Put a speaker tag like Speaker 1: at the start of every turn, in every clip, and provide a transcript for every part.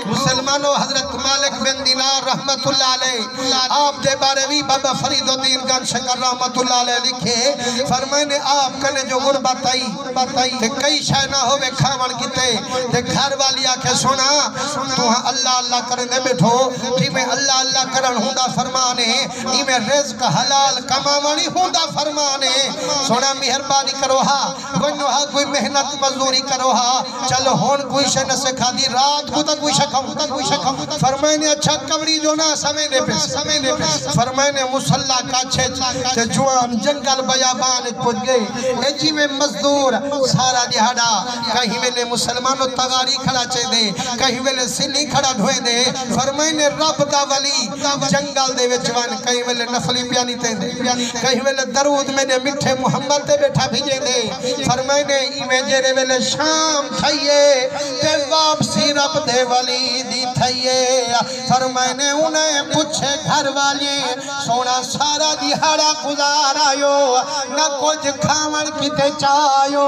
Speaker 1: مسلمانوں حضرت مالک بن دینار رحمت اللہ علیہ آپ دے بارے بھی بابا فرید الدین گن شکر رحمت اللہ علیہ لکھے فرمائے نے آپ کنے جو غربت آئی تے کئی شاہ نہ ہوئے کھاون کیتے تے گھر والی آکھے سونا تو ہاں اللہ اللہ کرنے بیٹھو کہ میں اللہ اللہ کرن ہوندا فرمانے ہی میں رزق حلال کماونی ہوندا فرمانے سونا مہربانی کرو ہاں گنو ہاں کوئی محنت مزدوری کرو ہاں چلو ہون کوئی شے نہ سکھا دی رات کو تک کوئی شکھاؤں فرمائے نے اچھا کبری جو نہ سمینے پہ فرمائے نے مسلح کاچھے تے جوان جنگل بیابان پہنچ گئے اے جی میں مزدور سارا دہاڑا کہیں ویلے مسلمانوں تغاری کھڑا چے دے کہیں ویلے سلی کھڑا دھوئے دے فرمائے نے رب دا ولی جنگل دے وچوان کہیں ویلے نفلی پیانی تے دے کہیں ویلے درود میں نے مٹھے محمد تے بیٹھا بھیجے دے فرمائے نے ایمیں جیرے ویلے شام تھائیے تے واپسی رب دے ولی دی تھائیے فرمائے نے انہیں پوچھے گھر والے سونا سارا دہاڑا گزار آئیو نہ کچھ کھاون کیتے چاہیو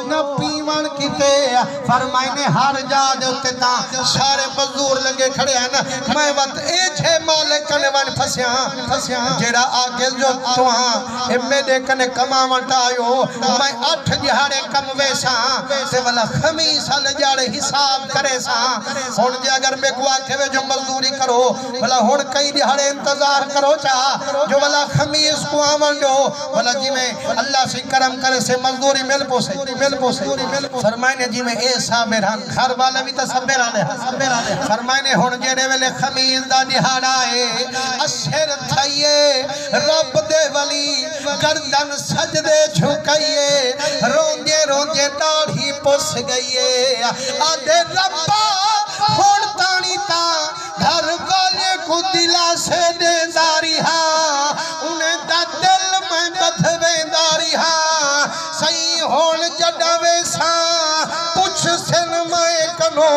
Speaker 1: نہ پیون کیتے فرمائے نے ہر جا دیتے تا سارے مزدور لگے کھڑے ہیں نا میں وقت ایچھے مالک کنے وان پھسیاں جیڑا آگے جو تو ہاں امیں دے کنے کماون آئیو میں 8 دہاڑے کم ویسا سے والا خمیسہ لجاڑے حساب کرے سا ہون جے اگر میں کو آکھے وے جو مزدوری کرو والا ہون کئی دہاڑے انتظار کرو چاہ جو والا خمیس کو آمن جو والا جی میں اللہ سے کرم کرے سے مزدوری مل پوسے فرمائے نے جی میں اے صابران گھر والا بھی تا صبران ہے فرمائے نے ہون جیڑے ویلے خمیس دا دہاڑا ہے اسر تھائیے رب دے ولی گردن سجدے جھکائیے روندے داڑھی پوس گئیے آدھے ربا ہون تانی تا گھر والے کو دلا سے دے داری ہاں انہیں دا دل میں بدھوے داری ہاں صحیح ہون جڑوے ساں پوچھ سن میں کنو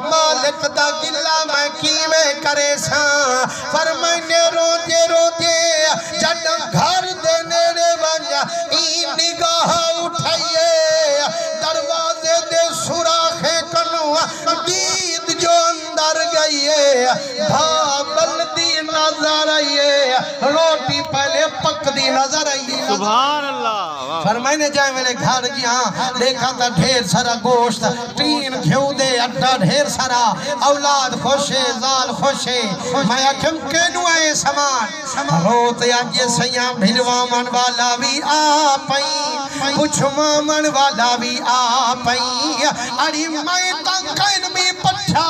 Speaker 1: مالک دا گلہ میں کیوے کرے ساں فرمائنے روندے جڑ گھر دے نیڑے بنجا ای نگاہ اٹھائیے دروازے دے سوراخے کنو دید جو اندر گئیے بھابل دی نظر آئیے روٹی پہلے پک دی نظر آئیے
Speaker 2: سبحان اللہ
Speaker 1: فرمائے نے جائے میرے گھر گیا دیکھا تھا ڈھیر سارا گوشت ٹین گھیو دے اٹھا ڈھیر سارا اولاد خوشے زال خوشے میں اکھم کینو آئے سامان روتے آجے سیاں بھلوامن والا بھی آپائیں کچھ مامن والا بھی آپائیں اڑی میں تنکین بھی پٹھا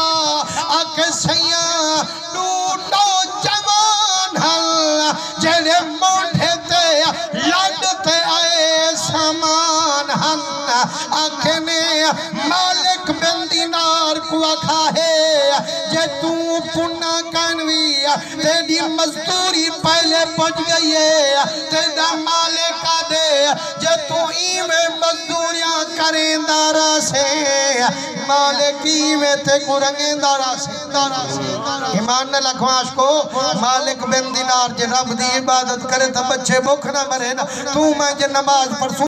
Speaker 1: آکے سیاں ڈوٹو جوان حل جیلے موڑھے تے لڑتے آئے سامان ہن آکھنے مالک بن دینار کو آکھا ہے جے تو پنہ کنوی تیری مزدوری پہلے پہنچ گئی ہے تیرا مالک آدھے جے تو ایویں مزدوریاں کریں دارا سے مالک ایویں تے گرنگیں دارا سے ایمان نہ لکھواش کو مالک بن دینار جے رب دی عبادت کرے تا بچے بھوک نہ مرے نا تو میں جے نماز پڑھ